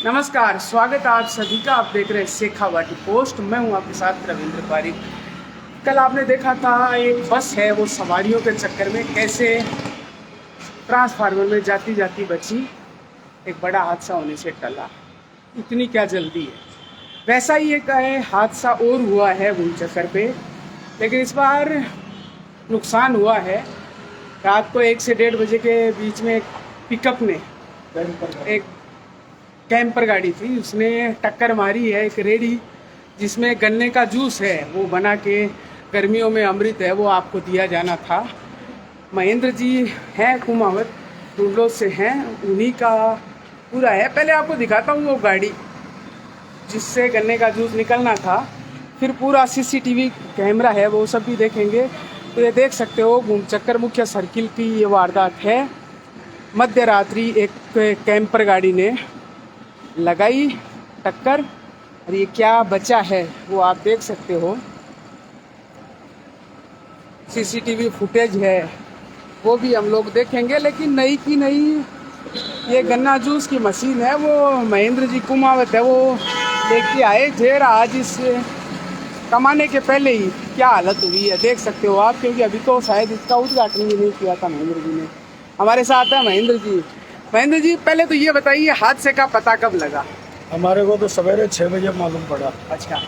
नमस्कार, स्वागत है आप सभी का। आप देख रहे हैं शेखावाटी पोस्ट। मैं हूं आपके साथ रविंद्र पारिक। कल आपने देखा था एक बस है वो सवारियों के चक्कर में कैसे ट्रांसफार्मर में जाती जाती बची, एक बड़ा हादसा होने से टला। इतनी क्या जल्दी है। वैसा ही एक हादसा और हुआ है भूलचक्कर पे, लेकिन इस बार नुकसान हुआ है। रात को 1 से 1:30 बजे के बीच में एक पिकअप ने, एक कैंपर गाड़ी थी, उसने टक्कर मारी है एक रेडी जिसमें गन्ने का जूस है वो बना के, गर्मियों में अमृत है वो आपको दिया जाना था। महेंद्र जी हैं कुमावत, टूडलो से हैं, उन्हीं का पूरा है। पहले आपको दिखाता हूँ वो गाड़ी जिससे गन्ने का जूस निकलना था, फिर पूरा सीसीटीवी कैमरा है वो सब भी देखेंगे। तो ये देख सकते हो घूमचक्कर मुख्य सर्किल की ये वारदात है। मध्य रात्रि एक कैंपर गाड़ी ने लगाई टक्कर और ये क्या बचा है वो आप देख सकते हो। सीसीटीवी फुटेज है वो भी हम लोग देखेंगे, लेकिन नई की नई ये गन्ना जूस की मशीन है वो महेंद्र जी कुमावत है वो लेके आए थे। आज इस कमाने के पहले ही क्या हालत हुई है देख सकते हो आप, क्योंकि अभी तो शायद इसका उद्घाटन भी नहीं किया था महेंद्र जी ने। हमारे साथ है महेंद्र जी। महेंद्र जी, पहले तो ये बताइए हादसे का पता कब लगा? हमारे को तो सवेरे 6 बजे मालूम पड़ा। अच्छा,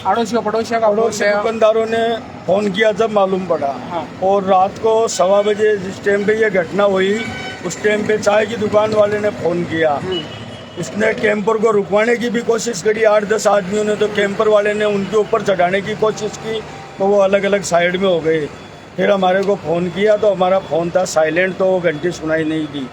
अड़ोसियों पड़ोसियों का दुकानदारों ने फोन किया जब मालूम पड़ा। हाँ। और रात को 1:15 बजे जिस टाइम पे ये घटना हुई उस टाइम पे चाय की दुकान वाले ने फोन किया। उसने कैंपर को रुकवाने की भी कोशिश करी। 8-10 आदमियों ने, तो कैंपर वाले ने उनके ऊपर चढ़ाने की कोशिश की तो वो अलग अलग साइड में हो गए। फिर हमारे को फ़ोन किया तो हमारा फ़ोन था साइलेंट, तो वो घंटी सुनाई नहीं दी।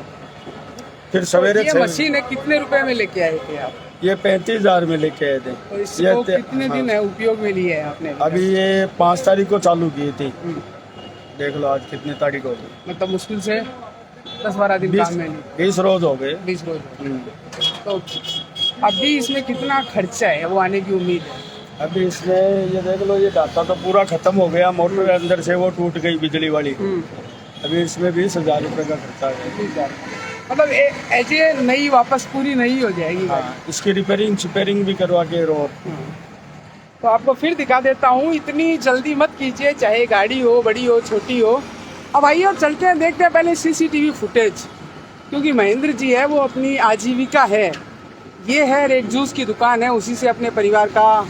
फिर सवेरे ये मशीन है कितने रुपए में लेके आए थे आप? ये 35,000 में लेके आए थे। तो इसको कितने दिन है उपयोग में लिए हैं आपने? अभी ये 5 तारीख को चालू की थी। देख लो आज कितनी तारीख हो गई, मतलब मुश्किल से 10-12 दिन काम में 20 रोज हो गए। 20 रोज। तो अभी इसमें कितना खर्चा है वो आने की उम्मीद है? अभी इसमें ये देख लो, ये डाटा तो पूरा खत्म हो गया। मोटर अंदर से वो टूट गई बिजली वाली। अभी इसमें 20,000 रुपये का खर्चा है। मतलब ऐसे नई वापस पूरी नहीं हो जाएगी। हाँ, इसकी रिपेयरिंग भी करवा के रो। तो आपको फिर दिखा देता हूँ, इतनी जल्दी मत कीजिए, चाहे गाड़ी हो बड़ी हो छोटी हो। अब आइए और चलते हैं, देखते हैं पहले सीसीटीवी फुटेज, क्योंकि महेंद्र जी है वो अपनी आजीविका है, ये है एक जूस की दुकान है, उसी से अपने परिवार का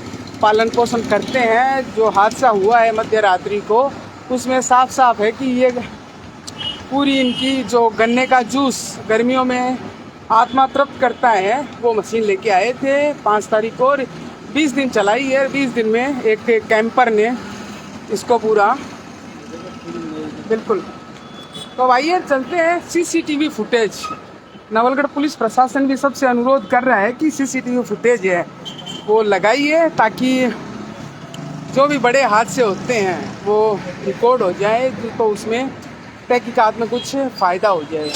पालन पोषण करते हैं। जो हादसा हुआ है मध्य रात्रि को उसमें साफ साफ है कि ये पूरी इनकी जो गन्ने का जूस गर्मियों में आत्मा तृप्त करता है वो मशीन लेके आए थे 5 तारीख को, और 20 दिन चलाई है। 20 दिन में एक कैंपर ने इसको पूरा बिल्कुल। तो आइए चलते हैं सीसीटीवी फुटेज। नवलगढ़ पुलिस प्रशासन भी सबसे अनुरोध कर रहा है कि सीसीटीवी फुटेज है वो लगाइए, ताकि जो भी बड़े हादसे होते हैं वो रिकॉर्ड हो जाए, तो उसमें तहकीकात में कुछ फ़ायदा हो जाए।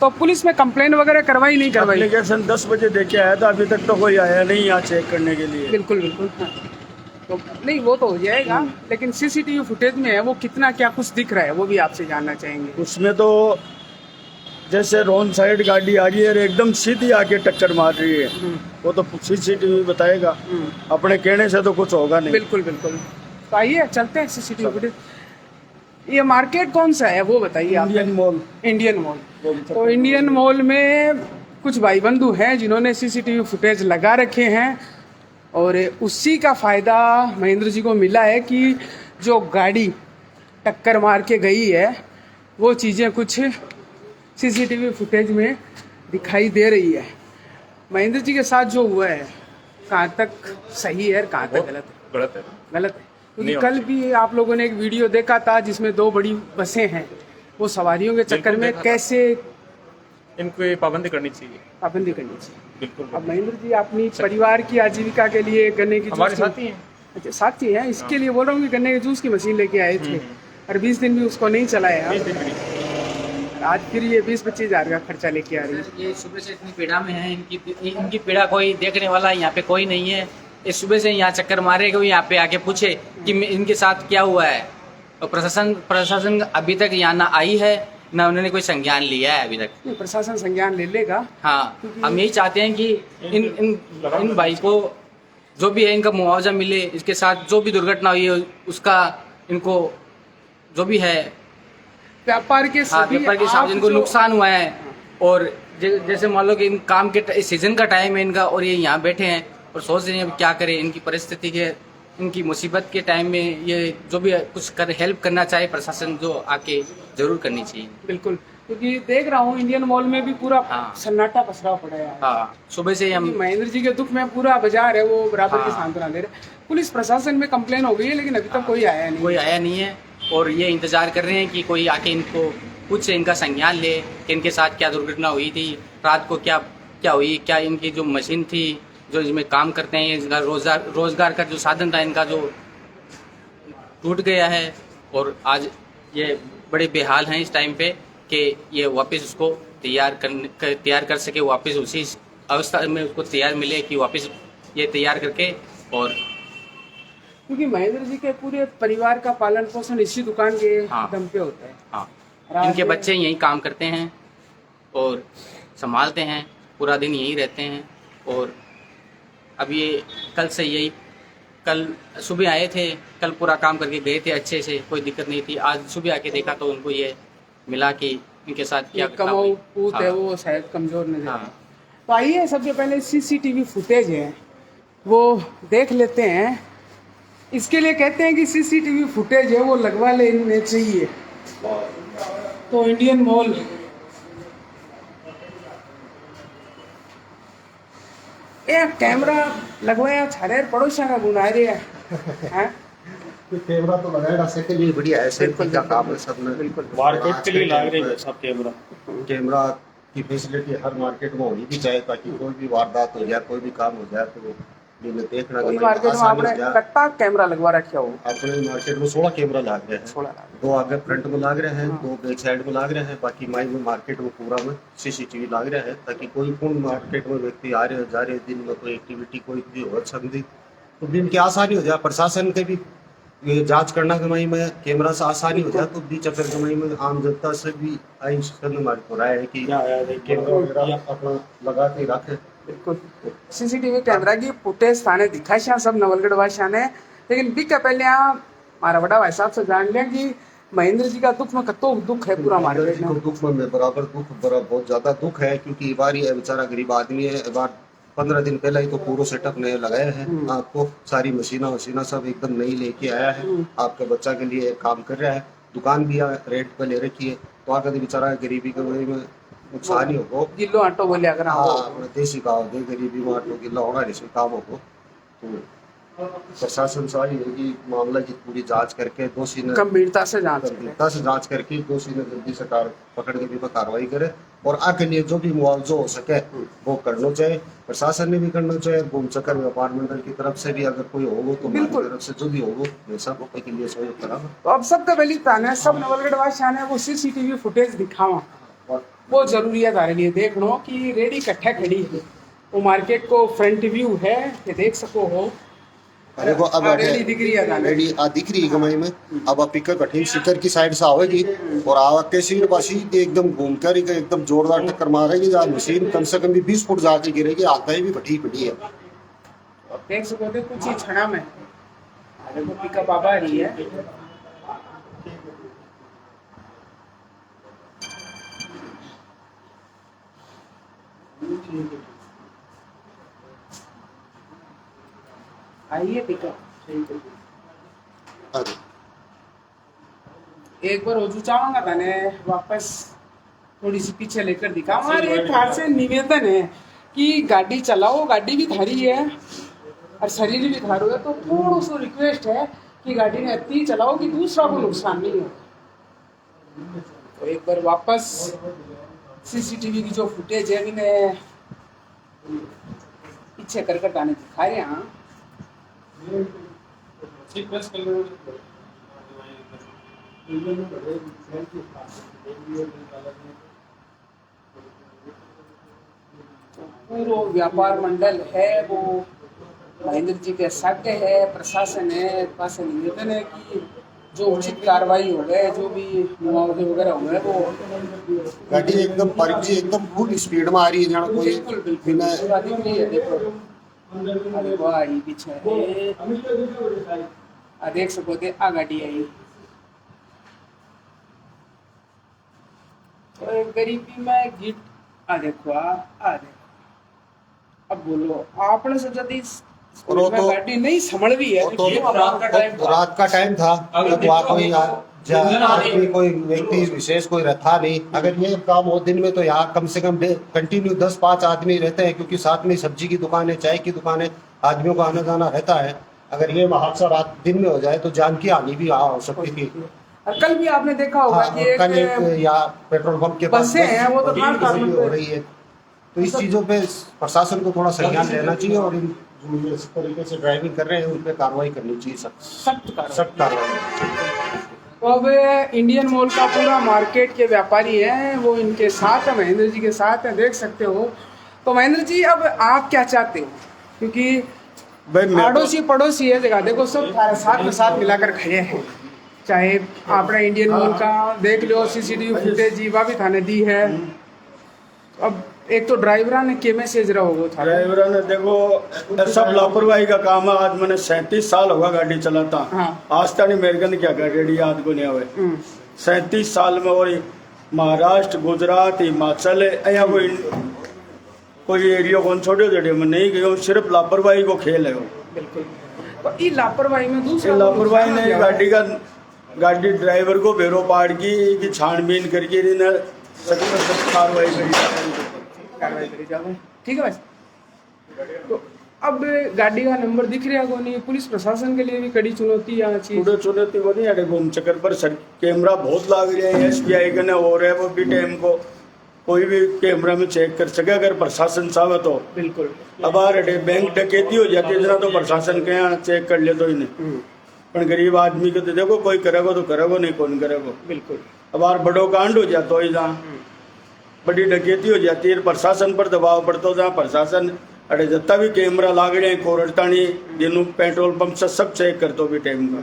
तो पुलिस में कंप्लेंट वगैरह करवाई नहीं करवाई? एप्लीकेशन 10 बजे देके आया था, अभी तक तो कोई आया नहीं यहाँ चेक करने के लिए। बिल्कुल बिल्कुल। हाँ। तो नहीं वो तो हो जाएगा, लेकिन सीसीटीवी फुटेज में है वो कितना क्या कुछ दिख रहा है वो भी आपसे जानना चाहेंगे। उसमें तो जैसे रॉन्ग साइड गाड़ी आ रही है और एकदम सीधी आके टक्कर मार रही है, वो तो सीसीटीवी बताएगा। अपने कहने से तो कुछ होगा नहीं। बिल्कुल बिल्कुल। तो आइए चलते हैं सीसीटीवी फुटेज। ये मार्केट कौन सा है वो बताइए आप? Indian mall. Indian mall. तो इंडियन मॉल में कुछ भाई बंधु हैं जिन्होंने सीसीटीवी फुटेज लगा रखे हैं, और उसी का फ़ायदा महेंद्र जी को मिला है कि जो गाड़ी टक्कर मार के गई है वो चीज़ें कुछ सीसीटीवी फुटेज में दिखाई दे रही है। महेंद्र जी के साथ जो हुआ है कहाँ तक सही है, कहाँ तक गलत है? गलत है। गलत है, क्योंकि कल भी आप लोगों ने एक वीडियो देखा था जिसमें 2 बड़ी बसें हैं, वो सवारियों के चक्कर में कैसे इनको पाबंदी करनी चाहिए। पाबंदी करनी चाहिए। बिल्कुल। अब महेंद्र जी अपनी परिवार की आजीविका के लिए गन्ने की हमारे जूस साथी हैं। अच्छा साथी हैं, इसके लिए बोल रहा हूँ कि गन्ने के जूस की मशीन लेके आए थे और 20 दिन भी उसको नहीं चलाया। 20 दिन भी नहीं। आज फिर ये 20-25 हज़ार का खर्चा लेके आ रही है। ये सुबह से इतनी पीड़ा में है, इनकी पीड़ा कोई देखने वाला यहाँ पे कोई नहीं है। ये सुबह से यहाँ चक्कर मारे, कोई यहाँ पे आके पूछे कि इनके साथ क्या हुआ है। और प्रशासन अभी तक यहाँ ना आई है, ना उन्होंने कोई संज्ञान लिया है अभी तक। नहीं, प्रशासन संज्ञान ले लेगा। हाँ, हम यही चाहते हैं कि इन इन इन भाई को जो भी है इनका मुआवजा मिले, इसके साथ जो भी दुर्घटना हुई है उसका इनको जो भी है व्यापार के हाँ सभी व्यापार के साथ आप इनको जो- नुकसान हुआ है। और जैसे मान लो कि इन काम के सीजन का टाइम है इनका और ये यहाँ बैठे हैं और सोच रहे हैं अब क्या करें इनकी परिस्थिति के, इनकी मुसीबत के टाइम में ये जो भी कुछ कर हेल्प करना चाहे प्रशासन जो आके जरूर करनी चाहिए। बिल्कुल, क्योंकि देख रहा हूँ इंडियन मॉल में भी पूरा हाँ। सन्नाटा पसरा पड़ा है। हाँ, सुबह से हम महेंद्र जी के दुख में पूरा बाजार है वो बराबर की हाँ। सांत्वना दे रहे। पुलिस प्रशासन में कंप्लेन हो गई है लेकिन अभी तक कोई आया नहीं। कोई आया नहीं है और ये इंतजार कर रहे हैं कि कोई आके इनको कुछ इनका संज्ञान ले कि इनके साथ क्या दुर्घटना हुई थी, रात को क्या क्या हुई, क्या इनकी जो मशीन थी जो इसमें काम करते हैं इनका रोजगार का जो साधन था इनका जो टूट गया है। और आज ये बड़े बेहाल हैं इस टाइम पे कि ये वापस उसको तैयार कर सके, वापस उसी अवस्था में उसको तैयार मिले कि वापस ये तैयार करके। और क्योंकि महेंद्र जी के पूरे परिवार का पालन पोषण इसी दुकान के हाँ। दम पे होता है। हाँ, रात इनके में- बच्चे यहीं काम करते हैं और संभालते हैं, पूरा दिन यहीं रहते हैं। और अब ये कल सुबह आए थे, कल पूरा काम करके गए थे अच्छे से, कोई दिक्कत नहीं थी। आज सुबह आके देखा तो उनको ये मिला कि इनके साथ क्या ये घटना कमाऊ हुई। पूत है हाँ, वो शायद कमजोर नजर हाँ। आए। तो आइए सबसे पहले सीसीटीवी फुटेज है वो देख लेते हैं। इसके लिए कहते हैं कि सीसीटीवी फुटेज है वो लगवा लेने चाहिए। तो इंडियन मॉल ए कैमरा लगवाया छारे पड़ोसियों का गुना रहे हैं। कैमरा तो लगाएगा सबके लिए बढ़िया है, सेफ्टी का काम है सब में। बिल्कुल मार्केट के लिए लाग रहे हैं सब कैमरा। कैमरा की फैसिलिटी हर मार्केट में होनी भी चाहिए ताकि कोई भी वारदात हो जाए, कोई भी काम हो जाए तो ये देखना कोई कि मार्केट में आसानी आपने से जाए। कट्टा कैमरा लगवा रखा हो। अपने मार्केट में 16 कैमरा लाग रहे हैं, 16 लाख। 2 आगे फ्रंट में लाग रहे हैं, 2 बैक साइड में लाग रहे हैं, बाकी मार्केट में पूरा में सीसीटीवी लाग रहा है ताकि कोई कौन मार्केट में व्यक्ति आ रहे हो जा रहे दिन में कोई एक्टिविटी कोई भी हो सकती तो भी इनकी आसानी हो जाए। प्रशासन के भी ये जांच करना कमाई में कैमरा से आसानी हो जाए तो भी चक्कर कमाई में आम जनता से भी आई हमारी को राय है कि कैमरा वगैरह अपना लगा के रखे। बिल्कुल सीसीटीवी कैमरा की फुटेज थाने दिखाशा सब नवलगढ़ वासिया ने। लेकिन बिका पहले यहाँ हमारा बड़ा भाई साहब से जान लिया कि महेंद्र जी का दुख में कतो दुख है पूरा मार्केट में। दुख में बराबर दुख बहुत ज्यादा दुख है क्योंकि बार ये बेचारा गरीब आदमी है। बार 15 दिन पहले ही तो पूरा सेटअप नया लगाया है, आपको सारी मशीना सब एकदम नई लेके आया है, आपके बच्चा के लिए काम कर रहा है, दुकान भी रेट पे ले रखी है। तो आगे बेचारा गरीबी के वजह में नुकसान ही होगा। गिल्लो आटो बोले अगर हाँ देसी गाँव दे गरीबी में आटो गिला होगा इसमें काम होगा। तो प्रशासन से आई होगी मामला की पूरी जांच करके दोषी ने गंभीरता से जांच करें। गंभीरता से जांच करके दोषी ने जल्दी से पकड़ के भी कार्रवाई करे और आगे लिए जो भी मुआवजा हो सके वो करना चाहिए। प्रशासन ने भी करना चाहिए, घूम चक्कर व्यापार मंडल की तरफ से भी अगर कोई होगा तो हमारी तरफ से जो भी होगा वैसा के लिए सहयोग करा। तो अब सबका पहली तान है सब नवलगढ़ वासिया ने वो सीसीटीवी फुटेज दिखावा वो जरूरी है तारे लिए देख लो कि रेडी कट्ठा खड़ी है। वो मार्केट को फ्रंट व्यू है कि देख सको हो। देखो अब रेडी दिख रही है ताने। रेडी दिख रही है कमाई में। अब आप पिकअप कठिन शिखर की साइड से आवेगी और आके सीर पासी एकदम घूमकर एकदम जोरदार टक्कर मारेगी जहाँ मशीन कम से कम भी 20 फुट जाके गिरेगी। आता ही भी भटी पड़ी है। देख सको थे कुछ ही क्षणा में देखो पिकअप आ रही है। आइए पिकअप एक बार हो चाहूंगा थाने वापस थोड़ी सी पीछे लेकर दिखा। हमारे एक बार से निवेदन है कि गाड़ी चलाओ, गाड़ी भी थारी है और शरीर भी थारू है, तो थोड़ा सा रिक्वेस्ट है कि गाड़ी ने इतनी चलाओ कि दूसरा को नुकसान नहीं हो। तो एक बार वापस सीसीटीवी की जो फुटेज है इन्हें पीछे कर थाने दिखा रहे हैं। पूरा व्यापार मंडल है वो महेंद्र जी के साथ है। प्रशासन है पास निवेदन है कि जो उचित कार्रवाई हो गए, जो भी मुआवजे वगैरह हुए वो गाड़ी एकदम परजी एकदम फुल स्पीड में आ रही है जाना कोई बिल्कुल बिल्कुल बिना पूरा दिख रही है। देखो अरे वाह ये पीछे आ देख सको थे आ गाड़ी आई तो गरीबी में गिट आ देखो आ देखो। अब बोलो आपने सोचा थी और वो तो- गाड़ी नहीं संभल भी है वो तो ये रात का टाइम था। रात का टाइम था, जब वहाँ कोई आदमी कोई व्यक्ति विशेष कोई था नहीं। अगर ये काम हो दिन में तो यहाँ कम से कम कंटिन्यू 10-5 आदमी रहते हैं, क्योंकि साथ में सब्जी की दुकान है, चाय की दुकान है, आदमियों का आना जाना रहता है। अगर ये हादसा रात दिन में हो जाए तो जान की हानि भी हो सकती थी। और कल भी आपने देखा होगा हाँ, कि कल एक यहाँ पेट्रोल पंप के पास बसें हैं, वो तो बड़ी कार चोरी हो रही है। तो इस चीज़ों पे प्रशासन को थोड़ा संज्ञान लेना चाहिए और इन जो इस तरीके से ड्राइविंग कर रहे हैं उन पे कार्रवाई करनी चाहिए, सख्त कार्रवाई। तो अब इंडियन मॉल का पूरा मार्केट के व्यापारी हैं, वो इनके साथ है, महेंद्र जी के साथ हैं, देख सकते हो। तो महेंद्र जी अब आप क्या चाहते हो, क्योंकि भाई मैं तो- अड़ोसी पड़ोसी है जगह, देखो सब साथ में साथ मिलाकर खड़े हैं। चाहे अपना इंडियन मॉल का देख लो, CCTV फुटेज जीवा भी थाने दी है। अब एक तो ड्राइवरा ने के मैसेज रहा होगा था, ड्राइवर ने देखो सब लापरवाही का काम है। आज मैंने 37 साल होगा गाड़ी चलाता। हाँ। आज तक मेरे को क्या गाड़ी याद को नहीं आवे। 37 साल में और महाराष्ट्र, गुजरात, हिमाचल या कोई एरिया कौन छोटे छोटे में नहीं गए, सिर्फ लापरवाही को खेल है वो। बिल्कुल। तो ये लापरवाही में दूसरा ये लापरवाही ने गाड़ी ड्राइवर को बेरो पाड़ की छानबीन करके सख्त कार्रवाई करी जावे। ठीक है भाई। तो अब गाड़ी का नंबर दिख रहा को नहीं, पुलिस प्रशासन के लिए भी कड़ी चुनौती यहाँ चीज पूरे चुनौती वो नहीं है। घूम चक्कर पर सर कैमरा बहुत लाग रहे हैं, SBI का ने हो रहा है वो भी टाइम को कोई भी कैमरा में चेक कर सके अगर प्रशासन चाहे तो। बिल्कुल। अब आ रहे बैंक डकैती हो जाती है इतना तो प्रशासन के यहाँ चेक कर ले तो ही नहीं। पर गरीब आदमी को तो देखो कोई करेगा तो करेगा, नहीं कौन करेगा। बिल्कुल। अब आर बड़ो कांड हो जाता है जहाँ बड़ी डकैती हो जाती है, प्रशासन पर दबाव पड़ता हो, जहाँ प्रशासन अरे जितना भी कैमरा लाग रहे हैं कोरटानी दिनों पेट्रोल पंप से सब चेक करते भी टाइम का।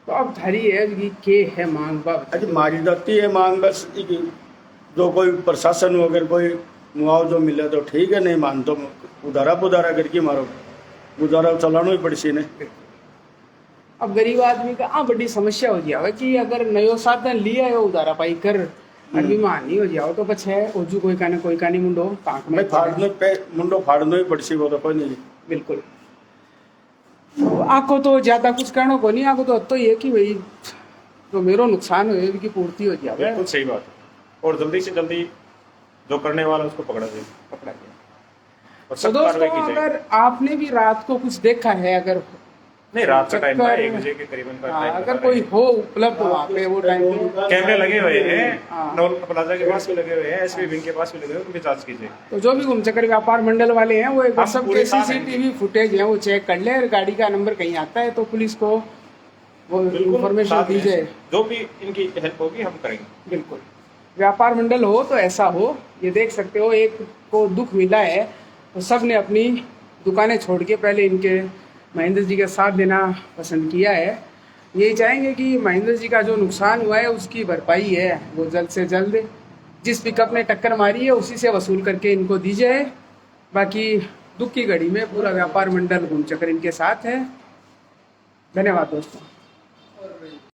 तो अब धारी है कि है मांग बाब अरे मारी जाती है मांग बस जो कोई प्रशासन अगर कोई मुआवजा मिले तो ठीक है, नहीं मान तो उधारा पुधारा करके मारो, गुजारा चलाना ही पड़सी ने। अब गरीब आदमी का बड़ी समस्या हो जाए कि अगर नयो साधन लिया है उधारा पाई कर अभी मानी हो जाओ तो पछे ओजू कोई कानी मुंडो ताक में फाड़नो पे मुंडो फाड़नो ही पड़सी वो तो कोई नहीं। बिल्कुल। तो आको तो ज्यादा कुछ कहना को नहीं, आको तो ये कि भाई तो मेरो नुकसान हो की पूर्ति हो जाए। बिल्कुल सही बात है और जल्दी से जल्दी जो करने वाला उसको पकड़ा पकड़ा गया। और तो सख्त कार्रवाई की दोस्तों जाए। अगर आपने भी रात को कुछ देखा है, अगर नहीं रात का टाइम था, चक्कर- 1 बजे के करीबन का हाँ, टाइम अगर बता कोई रहे हैं। हो उपलब्ध वहाँ पे वो टाइम पे कैमरे लगे हुए हैं, हाँ। नोल प्लाजा के पास भी लगे हुए हैं, SB विंग के पास भी लगे हुए हैं, उनकी जांच कीजिए। तो जो भी घुमचक्कर व्यापार मंडल वाले हैं वो एक बार हम सबके पूरे साथ हैं। CCTV फुटेज है वो चेक कर ले, और गाड़ी का नंबर कहीं आता है तो पुलिस को वो बिल्कुल इन्फॉर्मेशन साथ दी हैं। जाए। जो भी इनकी हेल्प होगी हम करेंगे। बिल्कुल। व्यापार मंडल हो तो ऐसा हो, ये देख सकते हो एक को दुख मिला है तो सब ने अपनी दुकानें छोड़ के पहले इनके महेंद्र जी का साथ देना पसंद किया है। यही चाहेंगे कि महेंद्र जी का जो नुकसान हुआ है उसकी भरपाई है वो जल्द से जल्द जिस पिकअप ने टक्कर मारी है उसी से वसूल करके इनको दी जाए। बाकी दुख की घड़ी में पूरा व्यापार मंडल घूमचक्कर इनके साथ है। धन्यवाद दोस्तों।